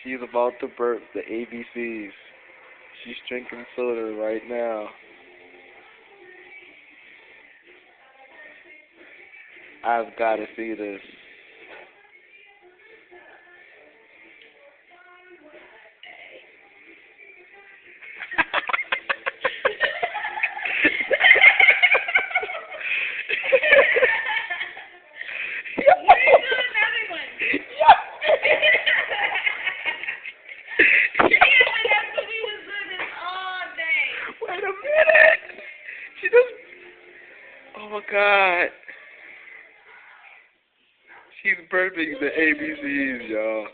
She's about to burp the ABCs. She's drinking soda right now. I've got to see this. Wait a minute! She just... Oh my god. She's burping the ABCs, y'all.